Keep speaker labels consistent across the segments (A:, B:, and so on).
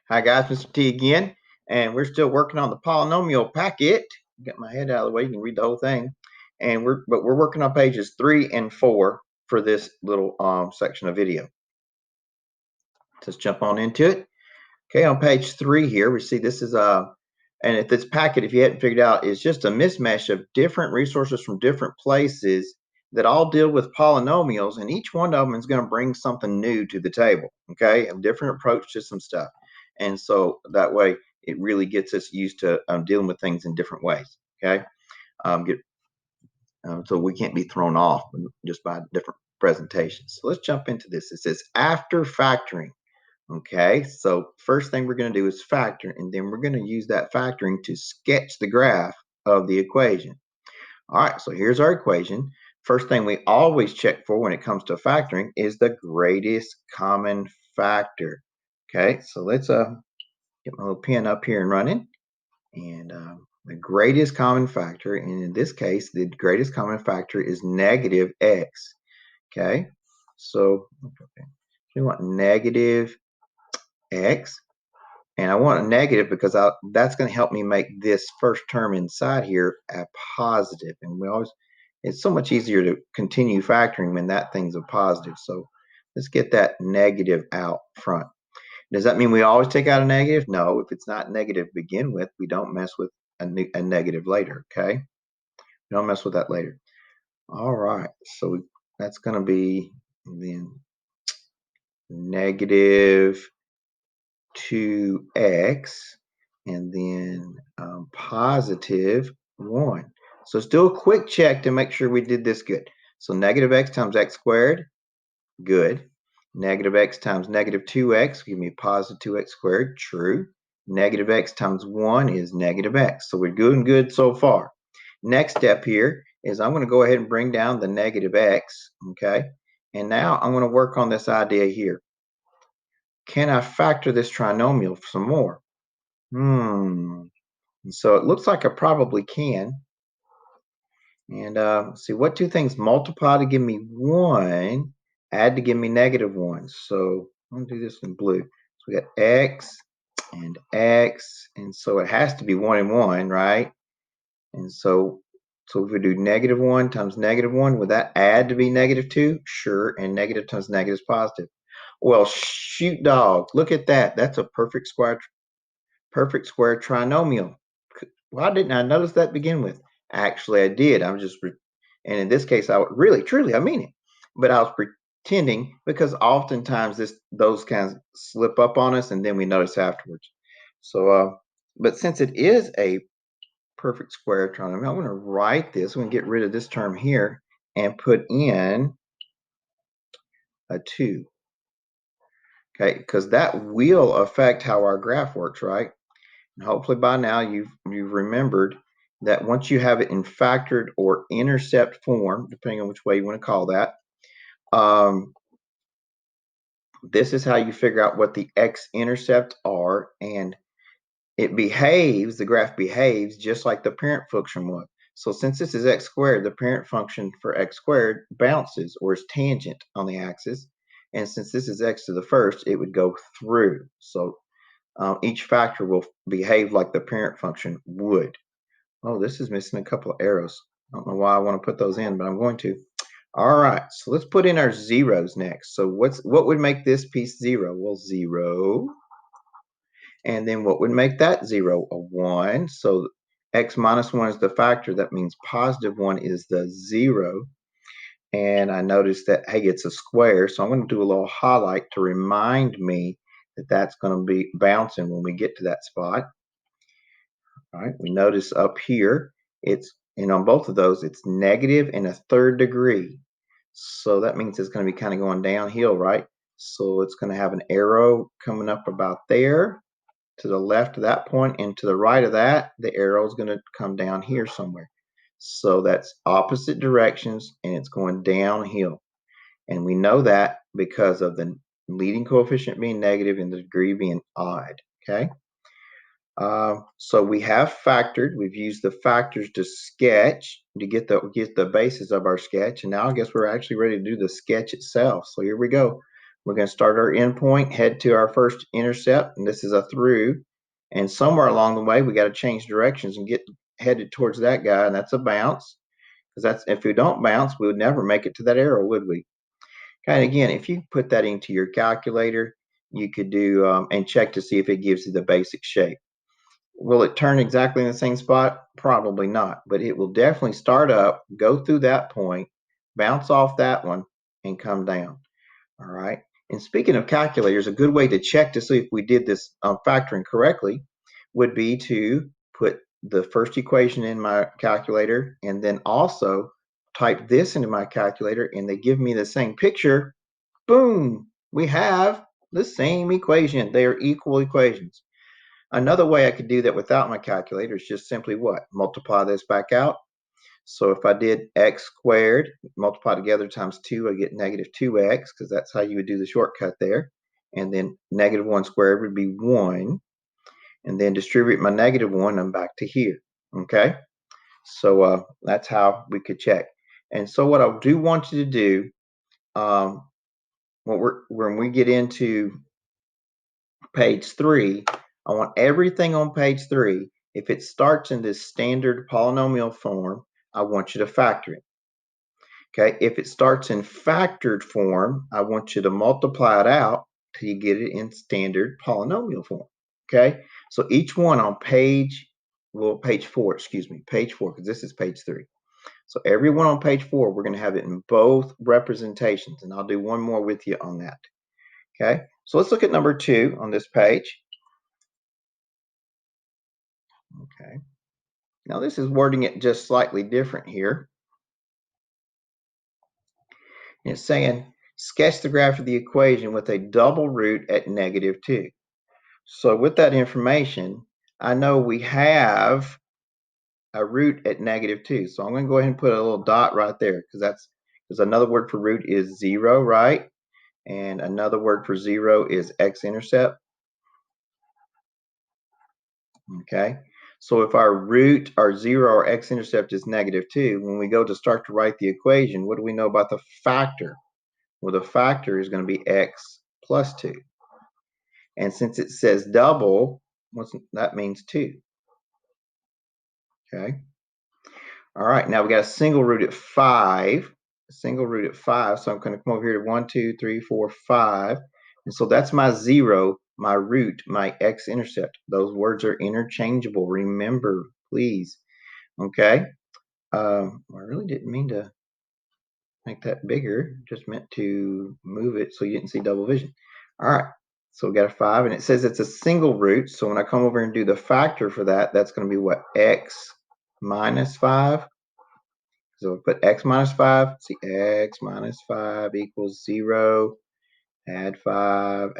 A: Hi guys, Mr. T again, and we're still working on the polynomial packet. Get my head out of the way, you can read the whole thing. And we're working on pages 3 and 4 for this little section of video. Let's jump on into it. Okay, on page 3 here, we see this is and if this packet, if you hadn't figured out, is just a mismatch of different resources from different places that all deal with polynomials, and each one of them is going to bring something new to the table. Okay, a different approach to some stuff, and so that way it really gets us used to dealing with things in different ways. Okay, so we can't be thrown off just by different presentations. So let's jump into this. It says after factoring. Okay, so first thing we're going to do is factor, and then we're going to use that factoring to sketch the graph of the equation. All right, so here's our equation. First thing we always check for when it comes to factoring is the greatest common factor. Okay, so let's get my little pen up here and running. And the greatest common factor, and in this case, the greatest common factor is negative x. Okay, so we want negative x, and I want a negative because that's going to help me make this first term inside here a positive. And it's so much easier to continue factoring when that thing's a positive. So let's get that negative out front. Does that mean we always take out a negative? No, if it's not negative to begin with, we don't mess with a negative later, okay? We don't mess with that later. All right, so that's going to be then negative 2x, and then positive 1. So let's do a quick check to make sure we did this good. So negative x times x squared, good. Negative x times negative 2x, give me positive 2x squared, true. Negative x times 1 is negative x. So we're doing good so far. Next step here is I'm going to go ahead and bring down the negative x, okay? And now I'm going to work on this idea here. Can I factor this trinomial some more? And so it looks like I probably can. And see, what two things multiply to give me 1, add to give me negative 1. So I'm going to do this in blue. So we got x, and so it has to be 1 and 1, right? And so if we do negative 1 times negative 1, would that add to be negative 2? Sure, and negative times negative is positive. Well, shoot dog, look at that. That's a perfect square trinomial. Why didn't I notice that to begin with? Actually, I did. I'm just, and in this case, I would really, truly, I mean it. But I was pretending because oftentimes those kinds slip up on us, and then we notice afterwards. So, but since it is a perfect square trinomial, I'm going to write this. I'm going to get rid of this term here and put in a 2. Okay, because that will affect how our graph works, right? And hopefully by now you've remembered that once you have it in factored or intercept form, depending on which way you want to call that, this is how you figure out what the x-intercepts are, and the graph behaves just like the parent function would. So since this is x squared, the parent function for x squared bounces or is tangent on the axis. And since this is x to the first, it would go through. So each factor will behave like the parent function would. Oh, this is missing a couple of arrows. I don't know why I want to put those in, but I'm going to. All right, so let's put in our zeros next. So what would make this piece 0? Well, 0. And then what would make that 0? A 1. So x minus 1 is the factor. That means positive 1 is the 0. And I noticed that, hey, it's a square. So I'm going to do a little highlight to remind me that that's going to be bouncing when we get to that spot. All right, we notice up here, and on both of those, it's negative and a 3rd degree. So that means it's going to be kind of going downhill, right? So it's going to have an arrow coming up about there to the left of that point, and to the right of that, the arrow is going to come down here somewhere. So that's opposite directions, and it's going downhill. And we know that because of the leading coefficient being negative and the degree being odd, okay? So we have factored. We've used the factors to sketch to get the basis of our sketch, and now I guess we're actually ready to do the sketch itself. So here we go. We're going to start our endpoint, head to our first intercept, and this is a through. And somewhere along the way, we got to change directions and get headed towards that guy, and that's a bounce. Because that's, if we don't bounce, we would never make it to that arrow, would we? Okay, and again, if you put that into your calculator, you could do and check to see if it gives you the basic shape. Will it turn exactly in the same spot? Probably not, but it will definitely start up, go through that point, bounce off that one, and come down. All right. And speaking of calculators, a good way to check to see if we did this factoring correctly would be to put the first equation in my calculator and then also type this into my calculator, and they give me the same picture. Boom, we have the same equation. They are equal equations. Another way I could do that without my calculator is just simply what? Multiply this back out. So if I did x squared, multiply together times 2, I get negative 2x, because that's how you would do the shortcut there. And then negative 1 squared would be 1. And then distribute my negative 1, I'm back to here. Okay? So that's how we could check. And so what I do want you to do, when we get into page 3, I want everything on page 3, if it starts in this standard polynomial form, I want you to factor it. Okay, if it starts in factored form, I want you to multiply it out till you get it in standard polynomial form. Okay, so each one on page 4, excuse me, page 4, because this is page 3. So every one on page 4, we're going to have it in both representations, and I'll do one more with you on that. Okay, so let's look at number 2 on this page. Okay, now this is wording it just slightly different here. It's saying sketch the graph of the equation with a double root at negative 2. So with that information, I know we have a root at negative 2. So I'm going to go ahead and put a little dot right there, because another word for root is 0, right? And another word for 0 is x-intercept. Okay, so if our root, our 0, or x-intercept is negative 2, when we go to start to write the equation, what do we know about the factor? Well, the factor is going to be x plus 2. And since it says double, that means 2. Okay. All right, now we got a single root at 5. A single root at 5. So I'm going to come over here to 1, 2, 3, 4, 5. And so that's my 0, my root, my x-intercept. Those words are interchangeable. Remember, please. Okay. I really didn't mean to make that bigger. Just meant to move it so you didn't see double vision. All right. So we got a 5, and it says it's a single root. So when I come over and do the factor for that, that's going to be what? X minus 5. So we put x minus 5. See, x minus 5 equals 0. Add 5,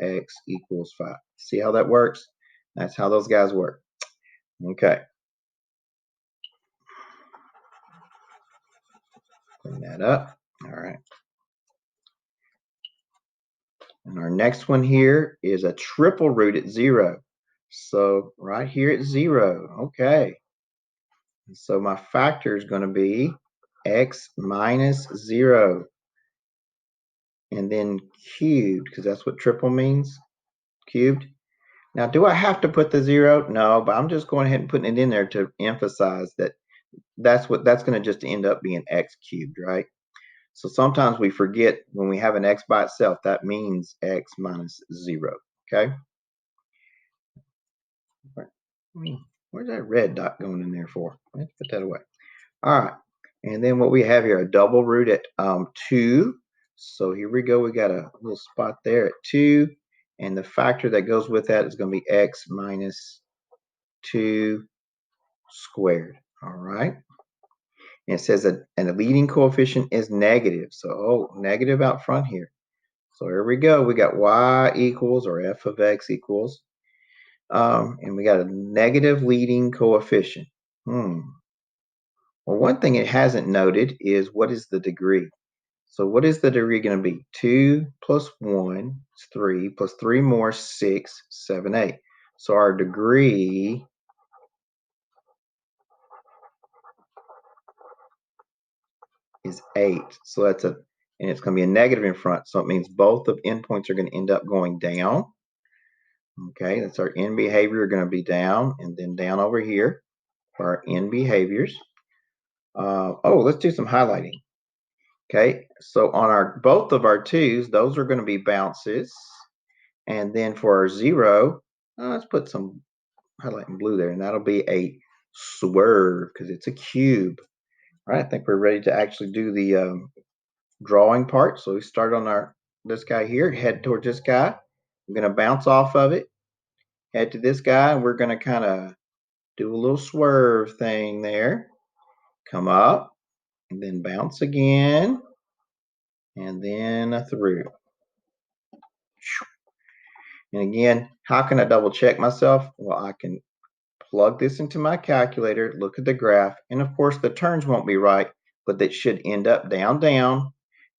A: x equals 5. See how that works? That's how those guys work. Okay. Clean that up. All right. And our next one here is a triple root at 0. So right here at 0. Okay. So my factor is going to be x minus 0. And then cubed, because that's what triple means. Cubed. Now, do I have to put the 0? No, but I'm just going ahead and putting it in there to emphasize that that's going to just end up being x cubed, right? So sometimes we forget when we have an x by itself, that means x minus 0, okay? Where's that red dot going in there for? Let's put that away. All right, and then what we have here, a double root at 2. So here we go. We got a little spot there at 2, and the factor that goes with that is going to be x minus 2 squared. All right. And it says that and the leading coefficient is negative. So negative out front here. So here we go. We got y equals, or f of x equals, and we got a negative leading coefficient. Well, one thing it hasn't noted is what is the degree. So what is the degree going to be? 2 plus 1 is 3, plus 3 more, 6, 7, 8. So our degree is 8. So that's a and it's going to be a negative in front. So it means both of endpoints are going to end up going down. Okay, that's our end behavior going to be down, and then down over here for our end behaviors. Let's do some highlighting. Okay, so on both of our 2's, those are going to be bounces. And then for our 0, let's put some highlight in blue there, and that'll be a swerve because it's a cube. All right, I think we're ready to actually do the drawing part. So we start on this guy here, head towards this guy. I'm going to bounce off of it, head to this guy, and we're going to kind of do a little swerve thing there. Come up, and then bounce again, and then through. And again, how can I double check myself? Well, I can plug this into my calculator, look at the graph, and of course the turns won't be right, but it should end up down, down,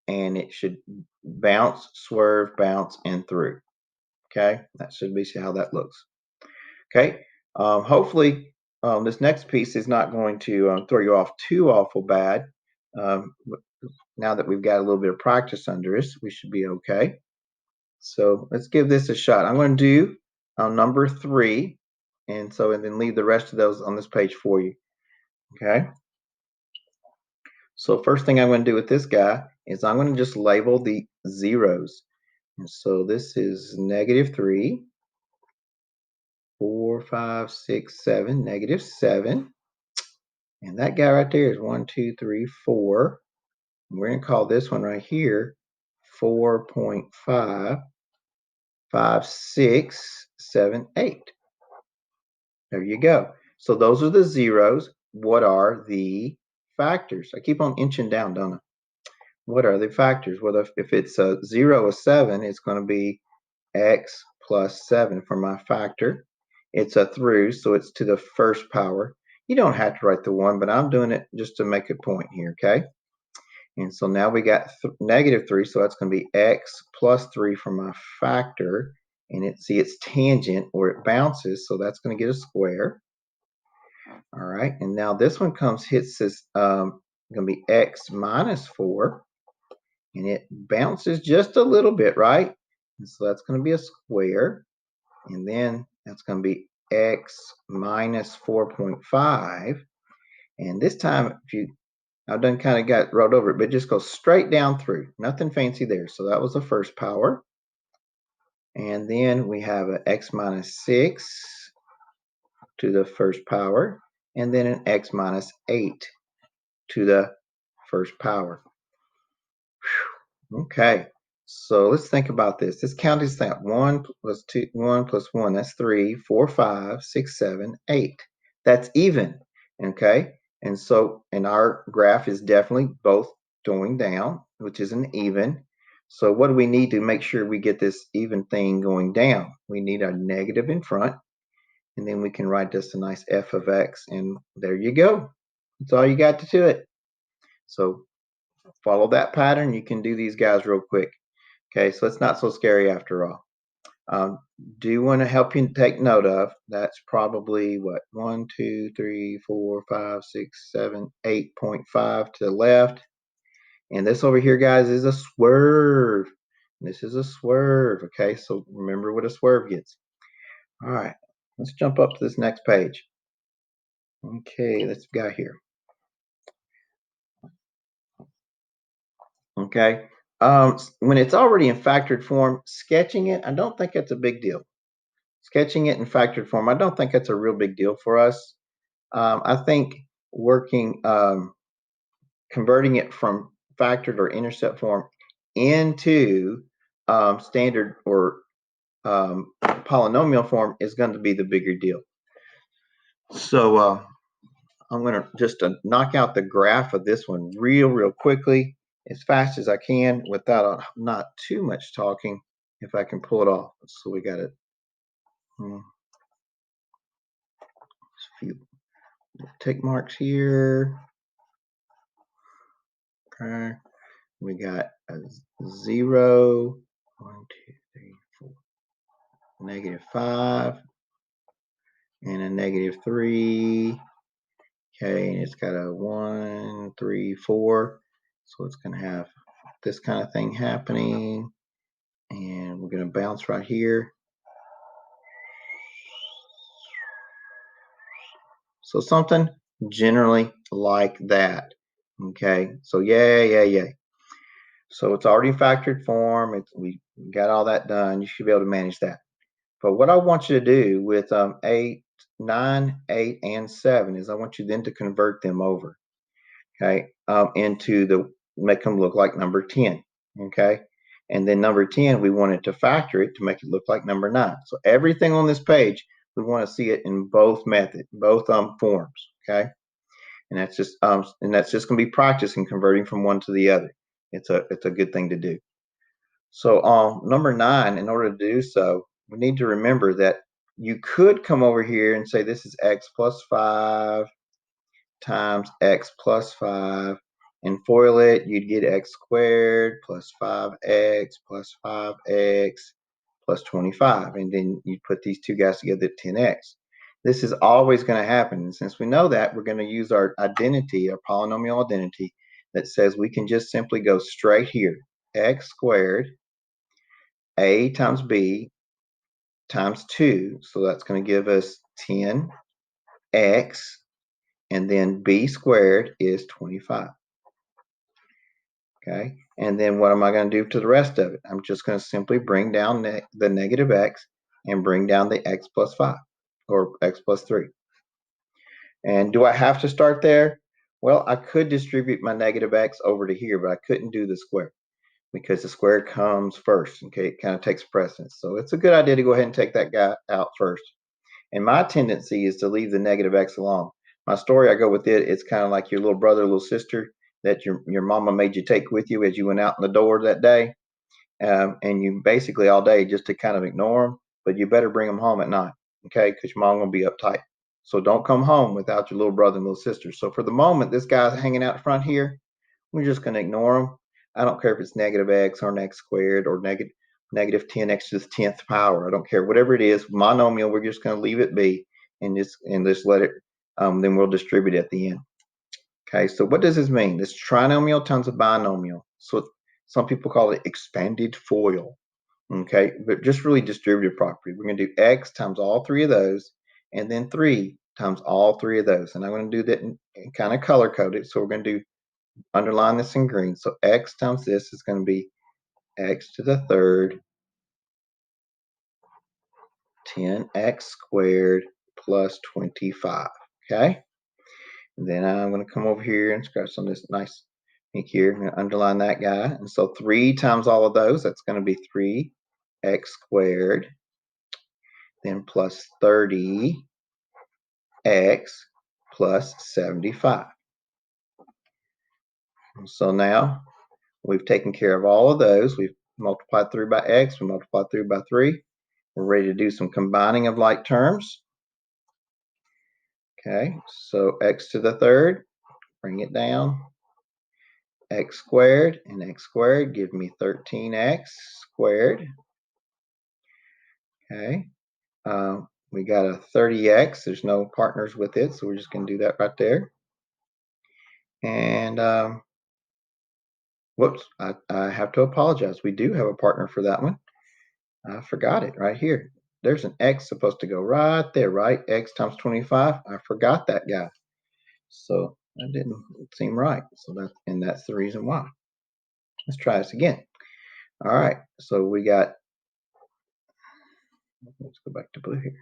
A: and it should bounce, swerve, bounce, and through. Okay, that should be how that looks. Okay, hopefully this next piece is not going to throw you off too awful bad. Now that we've got a little bit of practice under us, we should be okay. So let's give this a shot. I'm going to do number 3, and then leave the rest of those on this page for you. Okay. So first thing I'm going to do with this guy is I'm going to just label the zeros. And so this is -3, 4, 5, 6, 7, -7. And that guy right there is 1, 2, 3, 4. And we're going to call this one right here 4.5, 5, 6, 7, 8. There you go. So those are the zeros. What are the factors? I keep on inching down, don't I? What are the factors? Well, if it's a 0 or 7, it's going to be x plus 7 for my factor. It's a through, so it's to the first power. You don't have to write the 1, but I'm doing it just to make a point here, okay? And so now we got -3, so that's going to be x plus 3 for my factor. And it's tangent, or it bounces, so that's going to get a square. All right, and now this one hits this, going to be x minus 4, and it bounces just a little bit, right? And so that's going to be a square, and then that's going to be x minus 4.5, and this time, I've done kind of got rolled over it, but just go straight down through, nothing fancy there. So that was the first power, and then we have an x minus 6 to the first power, and then an x minus 8 to the first power. Whew. Okay, so let's think about this. This count is that 1 plus 2, 1 plus 1, that's 3, 4, 5, 6, 7, 8. That's even, okay? And our graph is definitely both going down, which is an even. So what do we need to make sure we get this even thing going down? We need a negative in front, and then we can write just a nice f of x, and there you go. That's all you got to do it. So follow that pattern. You can do these guys real quick. Okay, so it's not so scary after all. Do want to help you take note of, that's probably what, 1, 2, 3, 4, 5, 6, 7, 8.5 to the left. And this over here, guys, is a swerve. This is a swerve. Okay, so remember what a swerve gets. All right, let's jump up to this next page. Okay, let's go here. Okay, when it's already in factored form, sketching it, I don't think it's a big deal. Sketching it in factored form, I don't think that's a real big deal for us. I think converting it from factored or intercept form into standard or polynomial form is going to be the bigger deal. So I'm going to just knock out the graph of this one real quickly, as fast as I can, without not too much talking, if I can pull it off. So we got it. A few tick marks here. Okay, we got a 0, 1, 2, 3, 4, -5, and a -3. Okay, and it's got a 1, 3, 4. So it's going to have this kind of thing happening. And we're going to bounce right here. So something generally like that. Okay, so yay. So it's already factored form. We got all that done. You should be able to manage that. But what I want you to do with 8, 9, 8, and 7 is I want you then to convert them over, okay, make them look like number 10, okay? And then number 10, we wanted to factor it to make it look like number 9. So everything on this page, we want to see it in both forms, okay? And that's just going to be practicing converting from one to the other. It's a good thing to do. So number 9, in order to do so, we need to remember that you could come over here and say this is x plus 5 times x plus 5, and FOIL it, you'd get x squared plus 5x plus 5x plus 25, and then you put these two guys together at 10x. This is always going to happen, and since we know that, we're going to use our identity, our polynomial identity, that says we can just simply go straight here, x squared a times b times 2, so that's going to give us 10x, and then b squared is 25. Okay, and then what am I going to do to the rest of it? I'm just going to simply bring down the negative x and bring down the x plus 5 or x plus 3. And do I have to start there? Well, I could distribute my negative x over to here, but I couldn't do the square because the square comes first. Okay, it kind of takes precedence. So it's a good idea to go ahead and take that guy out first. And my tendency is to leave the negative x alone. My story, I go with it. It's kind of like your little brother, little sister that your mama made you take with you as you went out in the door that day. And you basically all day just to kind of ignore them, but you better bring them home at night, okay? Because your mom will be uptight. So don't come home without your little brother and little sister. So for the moment, this guy's hanging out front here. We're just going to ignore him. I don't care if it's negative x or an x squared or negative 10x to the 10th power. I don't care. Whatever it is, monomial, we're just going to leave it be and just let it, then we'll distribute at the end. Okay, so what does this mean? This trinomial times a binomial. So some people call it expanded FOIL. Okay, but just really distributive property. We're going to do x times all three of those, and then 3 times all three of those. And I'm going to do that and kind of color code it. So we're going to underline this in green. So x times this is going to be x to the third 10x squared plus 25. Okay, and then I'm going to come over here and scratch on this nice ink here. I'm going to underline that guy. And so 3 times all of those, that's going to be 3x squared, then plus 30x plus 75. So now we've taken care of all of those. We've multiplied through by x, we multiplied through by 3. We're ready to do some combining of like terms. Okay, so x to the third, bring it down. X squared and x squared give me 13x squared. Okay, we got a 30x. There's no partners with it, so we're just going to do that right there. And whoops, I have to apologize. We do have a partner for that one. I forgot it right here. There's an x supposed to go right there, right? X times 25. I forgot that guy. So that didn't seem right. So that's the reason why. Let's try this again. All right. So we got, let's go back to blue here.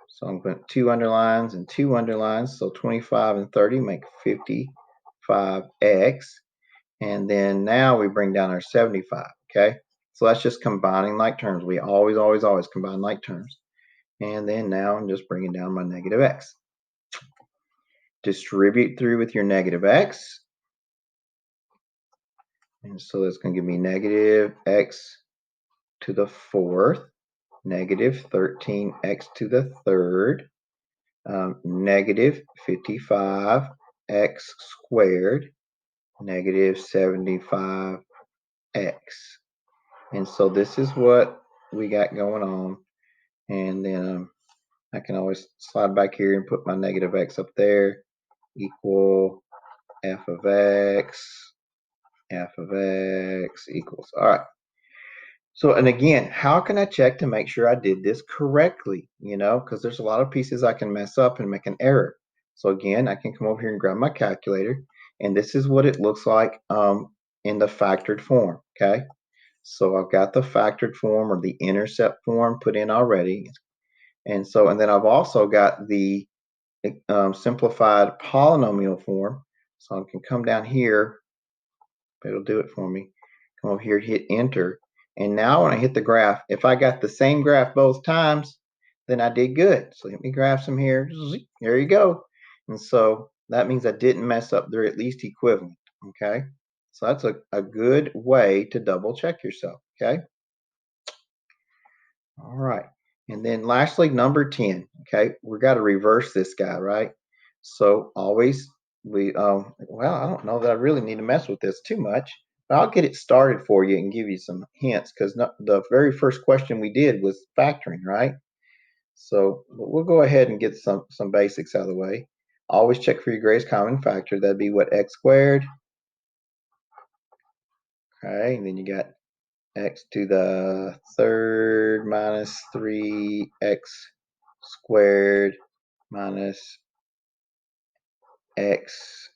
A: So I'm going to 2 underlines and 2 underlines. So 25 and 30 make 55x. And then now we bring down our 75. Okay. So that's just combining like terms. We always combine like terms. And then now I'm just bringing down my negative x. Distribute through with your negative x. And so that's going to give me negative x to the fourth, negative 13x to the third, negative 55x squared, negative 75x. And so this is what we got going on. And then I can always slide back here and put my negative x up there, equal f of x f of x equals. All right. So, and again, how can I check to make sure I did this correctly? Because there's a lot of pieces I can mess up and make an error. So again, I can come over here and grab my calculator, and this is what it looks like in the factored form, okay? So I've got the factored form or the intercept form put in already. And then I've also got the simplified polynomial form. So I can come down here, it'll do it for me. Come over here, hit enter. And now when I hit the graph, if I got the same graph both times, then I did good. So let me graph some here. There you go. And so that means I didn't mess up. They're at least equivalent. Okay. So that's a good way to double check yourself. Okay. All right. And then lastly, number 10. Okay. We got to reverse this guy, right? So always well, I don't know that I really need to mess with this too much. But I'll get it started for you and give you some hints because the very first question we did was factoring, right? So we'll go ahead and get some basics out of the way. Always check for your greatest common factor. That'd be what, x squared. Okay, and then you got x to the third minus 3x squared minus x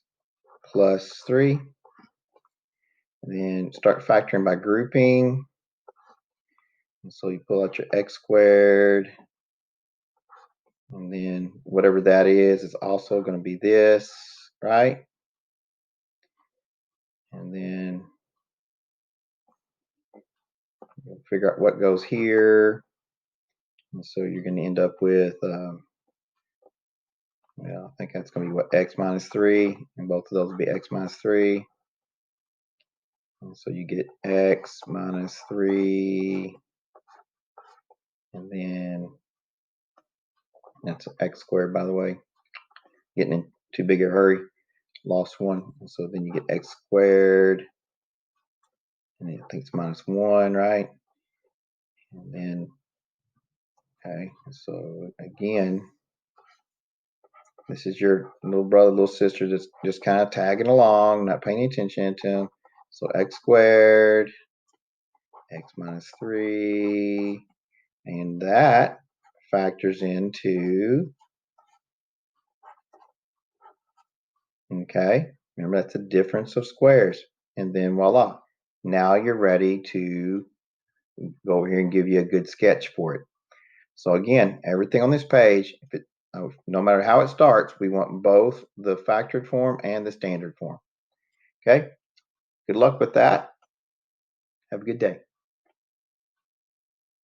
A: plus 3. And then start factoring by grouping. And so you pull out your x squared, and then whatever that is also going to be this, right? And then you'll figure out what goes here. And so you're going to end up with, well, I think that's going to be what, x minus 3, and both of those will be x minus 3. And so you get x minus 3, and then that's x squared, by the way. Getting in too big a hurry, lost one. And so then you get x squared, and then I think it's minus 1, right? And then, okay, so again, this is your little brother, little sister just kind of tagging along, not paying attention to them. So x squared, x minus 3, and that factors into, okay, remember that's a difference of squares. And then voila, now you're ready to go over here and give you a good sketch for it. So again, everything on this page, no matter how it starts, we want both the factored form and the standard form. Okay, good luck with that. Have a good day.